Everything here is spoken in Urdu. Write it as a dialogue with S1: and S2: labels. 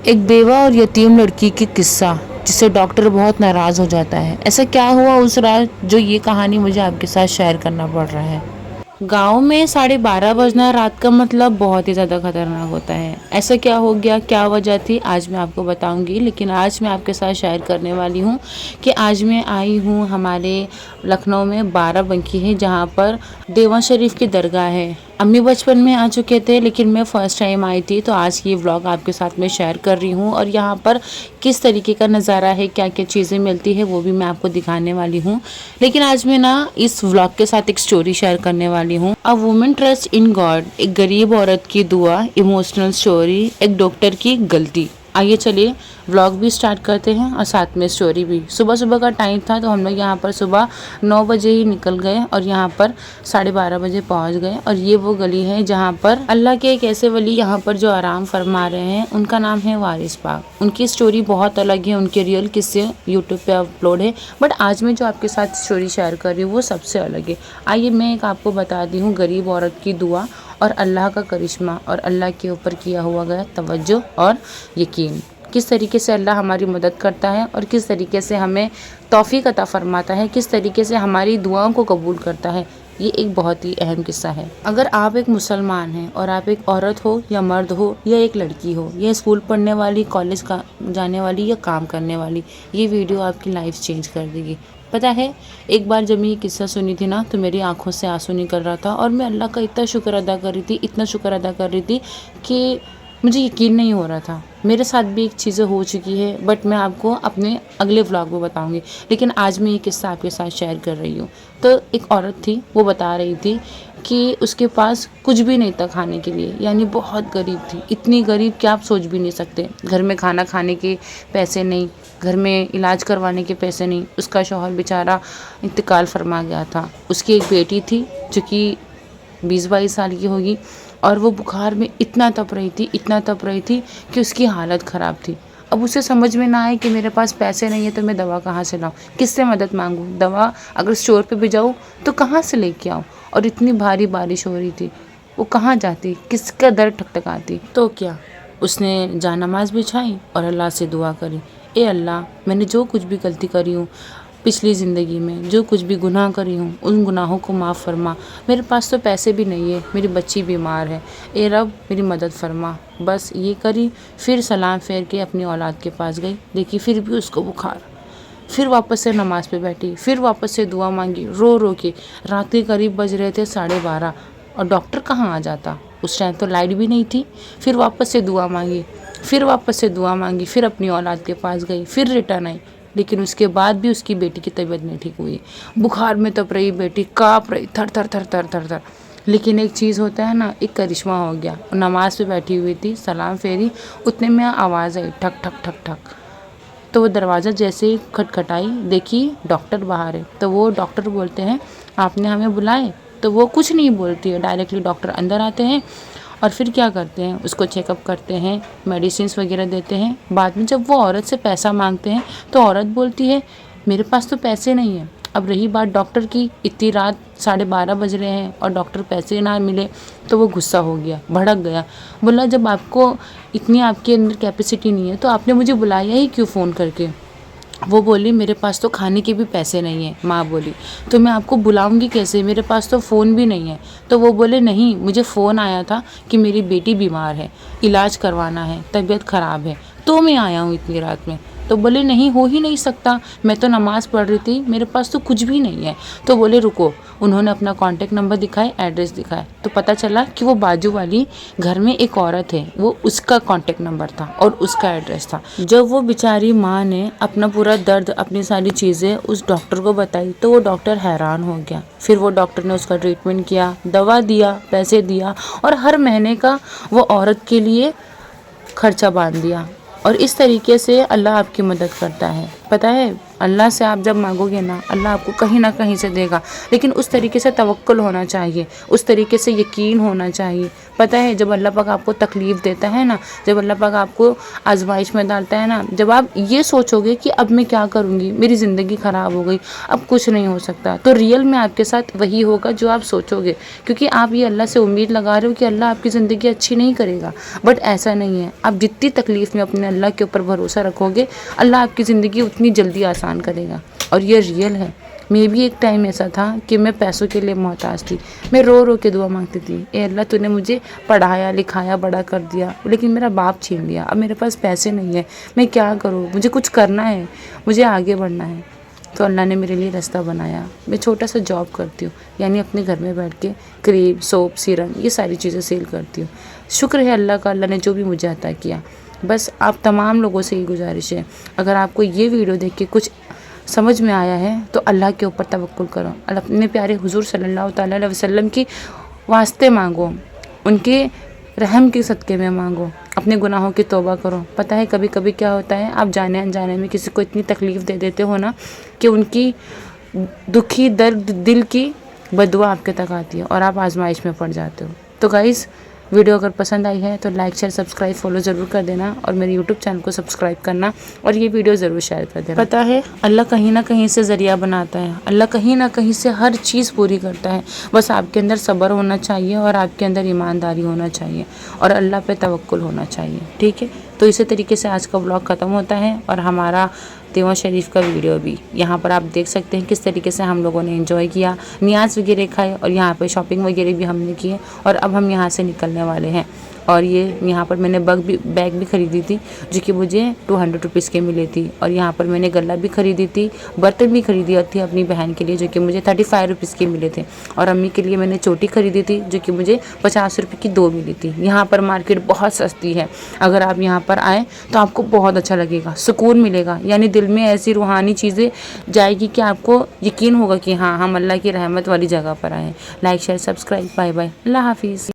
S1: ایک بیوہ اور یتیم لڑکی کی قصہ جس سے ڈاکٹر بہت ناراض ہو جاتا ہے۔ ایسا کیا ہوا اس رات جو یہ کہانی مجھے آپ کے ساتھ شیئر کرنا پڑ رہا ہے۔ گاؤں میں 12:30 بجنا رات کا مطلب بہت ہی زیادہ خطرناک ہوتا ہے۔ ایسا کیا ہو گیا، کیا وجہ تھی، آج میں آپ کو بتاؤں گی، لیکن آج میں آپ کے ساتھ شیئر کرنے والی ہوں کہ آج میں آئی ہوں ہمارے لکھنؤ میں بارہ بنکی ہے، جہاں پر دیوان شریف کی درگاہ ہے۔ امی بچپن میں آ چکے تھے لیکن میں فرسٹ ٹائم آئی تھی، تو آج یہ ولاگ آپ کے ساتھ میں شیئر کر رہی ہوں، اور یہاں پر کس طریقے کا نظارہ ہے، کیا کیا چیزیں ملتی ہے، وہ بھی میں آپ کو دکھانے والی ہوں۔ لیکن آج میں اس ولاگ کے ساتھ ایک سٹوری شیئر کرنے والی ہوں۔ A woman trust in God، ایک غریب عورت کی دعا، ایموشنل سٹوری، ایک ڈاکٹر کی غلطی۔ آئیے چلیے ولاگ بھی سٹارٹ کرتے ہیں اور ساتھ میں سٹوری بھی۔ صبح کا ٹائم تھا تو ہم لوگ یہاں پر صبح 9 بجے ہی نکل گئے اور یہاں پر 12:30 بجے پہنچ گئے، اور یہ وہ گلی ہے جہاں پر اللہ کے ایک ایسے ولی یہاں پر جو آرام فرما رہے ہیں، ان کا نام ہے وارث پاک۔ ان کی سٹوری بہت الگ ہے، ان کے ریئل قصے یوٹیوب پہ اپلوڈ ہے، بٹ آج میں جو آپ کے ساتھ سٹوری شیئر کر رہی ہوں وہ سب سے الگ ہے۔ آئیے میں ایک آپ کو بتا دی ہوں غریب عورت کی دعا اور اللہ کا کرشمہ اور اللہ کے اوپر کیا ہوا گیا توجہ اور یقین، کس طریقے سے اللہ ہماری مدد کرتا ہے اور کس طریقے سے ہمیں توفیق عطا فرماتا ہے، کس طریقے سے ہماری دعاؤں کو قبول کرتا ہے۔ یہ ایک بہت ہی اہم قصہ ہے۔ اگر آپ ایک مسلمان ہیں اور آپ ایک عورت ہو یا مرد ہو یا ایک لڑکی ہو یا اسکول پڑھنے والی، کالج جانے والی یا کام کرنے والی، یہ ویڈیو آپ کی لائف چینج کر دے گی۔ پتہ ہے ایک بار جب میں یہ قصہ سنی تھی نا تو میری آنکھوں سے آنسو نکل رہا تھا، اور میں اللہ کا اتنا شکر ادا کر رہی تھی، اتنا شکر ادا کر رہی تھی کہ مجھے یقین نہیں ہو رہا تھا۔ میرے ساتھ بھی ایک چیزیں ہو چکی ہے، بٹ میں آپ کو اپنے اگلے ولاگ میں بتاؤں گی، لیکن آج میں یہ قصہ آپ کے ساتھ شیئر کر رہی ہوں۔ تو ایک عورت تھی، وہ بتا رہی تھی کہ اس کے پاس کچھ بھی نہیں تھا کھانے کے لیے، یعنی بہت غریب تھی، اتنی غریب کہ آپ سوچ بھی نہیں سکتے۔ گھر میں کھانا کھانے کے پیسے نہیں، گھر میں علاج کروانے کے پیسے نہیں، اس کا شوہر بیچارہ انتقال فرما گیا تھا۔ اس کی ایک بیٹی تھی جو کہ 20-22 سال کی ہوگی، اور وہ بخار میں اتنا تپ رہی تھی کہ اس کی حالت خراب تھی۔ اب اسے سمجھ میں نہ آئے کہ میرے پاس پیسے نہیں ہے تو میں دوا کہاں سے لاؤں، کس سے مدد مانگوں، دوا اگر اسٹور پہ بھی جاؤں تو کہاں سے لے کے آؤں، اور اتنی بھاری بارش ہو رہی تھی، وہ کہاں جاتی، کس کا در ٹھکٹکاتی۔ تو کیا اس نے جانماز بچھائی اور اللہ سے دعا کری، اے اللہ، میں نے جو کچھ بھی غلطی کری ہوں پچھلی زندگی میں، جو کچھ بھی گناہ کری ہوں، ان گناہوں کو معاف فرما۔ میرے پاس تو پیسے بھی نہیں ہے، میری بچی بیمار ہے، اے رب میری مدد فرما۔ بس یہ کری، پھر سلام پھیر کے اپنی اولاد کے پاس گئی، دیکھی پھر بھی اس کو بخار، پھر واپس سے نماز پہ بیٹھی، پھر واپس سے دعا مانگی رو کے۔ رات کے قریب بج رہے تھے 12:30، اور ڈاکٹر کہاں آ جاتا، اس ٹائم تو لائٹ بھی نہیں تھی۔ پھر واپس سے دعا مانگی، پھر اپنی اولاد کے پاس گئی، پھر ریٹرن آئی، لیکن اس کے بعد بھی اس کی بیٹی کی طبیعت نہیں ٹھیک ہوئی۔ بخار میں تپ رہی بیٹی، کانپ رہی، تھر تھر۔ لیکن ایک چیز ہوتا ہے نا، ایک کرشمہ ہو گیا۔ نماز پہ بیٹھی ہوئی تھی، سلام پھیری، اتنے میں آواز آئی، ٹھک ٹھک ٹھک ٹھک۔ تو وہ دروازہ جیسے ہی کھٹکھٹائی، دیکھی ڈاکٹر باہر ہے، تو وہ ڈاکٹر بولتے ہیں آپ نے ہمیں بلائے؟ تو وہ کچھ نہیں بولتی ہے، ڈائریکٹلی ڈاکٹر اندر آتے ہیں اور پھر کیا کرتے ہیں، اس کو چیک اپ کرتے ہیں، میڈیسنس وغیرہ دیتے ہیں۔ بعد میں جب وہ عورت سے پیسہ مانگتے ہیں تو عورت بولتی ہے میرے پاس تو پیسے نہیں ہیں۔ اب رہی بات ڈاکٹر کی، اتنی رات 12:30 بج رہے ہیں اور ڈاکٹر پیسے نہ ملے، تو وہ غصہ ہو گیا، بھڑک گیا، بولا جب آپ کو اتنی آپ کے اندر کیپیسٹی نہیں ہے تو آپ نے مجھے بلایا ہی کیوں فون کر کے؟ وہ بولی میرے پاس تو کھانے کے بھی پیسے نہیں ہیں، ماں بولی، تو میں آپ کو بلاؤں گی کیسے، میرے پاس تو فون بھی نہیں ہے۔ تو وہ بولے نہیں، مجھے فون آیا تھا کہ میری بیٹی بیمار ہے، علاج کروانا ہے، طبیعت خراب ہے، تو میں آیا ہوں اتنی رات میں۔ تو بولے نہیں، ہو ہی نہیں سکتا، میں تو نماز پڑھ رہی تھی، میرے پاس تو کچھ بھی نہیں ہے۔ تو بولے رکو، انہوں نے اپنا کانٹیکٹ نمبر دکھائے، ایڈریس دکھایا، تو پتہ چلا کہ وہ بازو والی گھر میں ایک عورت ہے، وہ اس کا کانٹیکٹ نمبر تھا اور اس کا ایڈریس تھا۔ جب وہ بیچاری ماں نے اپنا پورا درد، اپنی ساری چیزیں اس ڈاکٹر کو بتائی تو وہ ڈاکٹر حیران ہو گیا۔ پھر وہ ڈاکٹر نے اس کا ٹریٹمنٹ کیا، دوا دیا، پیسے دیا، اور ہر مہینے کا وہ عورت کے لیے خرچہ باندھ دیا۔ اور اس طریقے سے اللہ آپ کی مدد کرتا ہے۔ پتہ ہے اللہ سے آپ جب مانگو گے نا، اللہ آپ کو کہیں نہ کہیں سے دے گا، لیکن اس طریقے سے توکل ہونا چاہیے، اس طریقے سے یقین ہونا چاہیے۔ پتہ ہے جب اللہ پاک آپ کو تکلیف دیتا ہے نا، جب اللہ پاک آپ کو آزمائش میں ڈالتا ہے نا، جب آپ یہ سوچو گے کہ اب میں کیا کروں گی، میری زندگی خراب ہو گئی، اب کچھ نہیں ہو سکتا، تو ریئل میں آپ کے ساتھ وہی ہوگا جو آپ سوچو گے، کیونکہ آپ یہ اللہ سے امید لگا رہے ہو کہ اللہ آپ کی زندگی اچھی نہیں کرے گا، بٹ ایسا نہیں ہے۔ آپ جتنی تکلیف میں اپنے اللہ کے اوپر بھروسہ رکھو گے، اللہ آپ کی زندگی اتنی جلدی آسان کرے گا، اور یہ ریئل ہے۔ میں بھی ایک ٹائم ایسا تھا کہ میں پیسوں کے لیے محتاج تھی، میں رو رو کے دعا مانگتی تھی، اے اللہ تو نے مجھے پڑھایا لکھایا بڑا کر دیا، لیکن میرا باپ چھین لیا، اب میرے پاس پیسے نہیں ہیں، میں کیا کروں، مجھے کچھ کرنا ہے، مجھے آگے بڑھنا ہے۔ تو اللہ نے میرے لیے راستہ بنایا، میں چھوٹا سا جاب کرتی ہوں، یعنی اپنے گھر میں بیٹھ کے کریم سوپ سیرم یہ ساری چیزیں سیل کرتی ہوں۔ شکر ہے اللہ کا، اللہ نے جو بھی مجھے عطا کیا۔ بس آپ تمام لوگوں سے یہ گزارش ہے، اگر آپ کو یہ ویڈیو دیکھ کے کچھ سمجھ میں آیا ہے تو اللہ کے اوپر توکل کرو، اور اپنے پیارے حضور صلی اللہ تعالیٰ علیہ وسلم کی واسطے مانگو، ان کے رحم کے صدقے میں مانگو، اپنے گناہوں کی توبہ کرو۔ پتہ ہے کبھی کبھی کیا ہوتا ہے، آپ جانے انجانے میں کسی کو اتنی تکلیف دے دیتے ہو نا کہ ان کی دکھی درد دل کی بددعا آپ کے تک آتی ہے اور آپ آزمائش میں پڑ جاتے ہو۔ تو گائز ویڈیو اگر پسند آئی ہے تو لائک شیئر سبسکرائب فالو ضرور کر دینا، اور میرے یوٹیوب چینل کو سبسکرائب کرنا، اور یہ ویڈیو ضرور شیئر کر دینا۔ پتہ ہے اللہ کہیں نہ کہیں سے ذریعہ بناتا ہے، اللہ کہیں نہ کہیں سے ہر چیز پوری کرتا ہے، بس آپ کے اندر صبر ہونا چاہیے، اور آپ کے اندر ایمانداری ہونا چاہیے، اور اللہ پہ توکل ہونا چاہیے، ٹھیک ہے؟ تو اسی طریقے سے آج کا ولاگ ختم ہوتا ہے، اور ہمارا تیواں شریف کا ویڈیو بھی یہاں پر آپ دیکھ سکتے ہیں کس طریقے سے ہم لوگوں نے انجوائے کیا، نیاز وغیرہ کھائے، اور یہاں پہ شاپنگ وغیرہ بھی ہم نے کی ہے، اور اب ہم یہاں سے نکلنے والے ہیں۔ اور یہ یہاں پر میں نے بیگ بھی خریدی تھی جو کہ مجھے 200 روپیز کے ملی تھی، اور یہاں پر میں نے گلہ بھی خریدی تھی، برتن بھی خریدی تھی اپنی بہن کے لیے جو کہ مجھے 35 روپیز کے ملے تھے، اور امی کے لیے میں نے چوٹی خریدی تھی جو کہ مجھے 50 روپے کی 2 ملی تھی۔ یہاں پر مارکیٹ بہت سستی ہے، اگر آپ یہاں پر آئیں تو آپ کو بہت اچھا لگے گا، سکون ملے گا، یعنی دل میں ایسی روحانی چیزیں جائے گی کہ آپ کو یقین ہوگا کہ ہاں ہم اللہ کی رحمت والی جگہ پر آئے ہیں۔ Like share subscribe, bye bye, Allah حافظ۔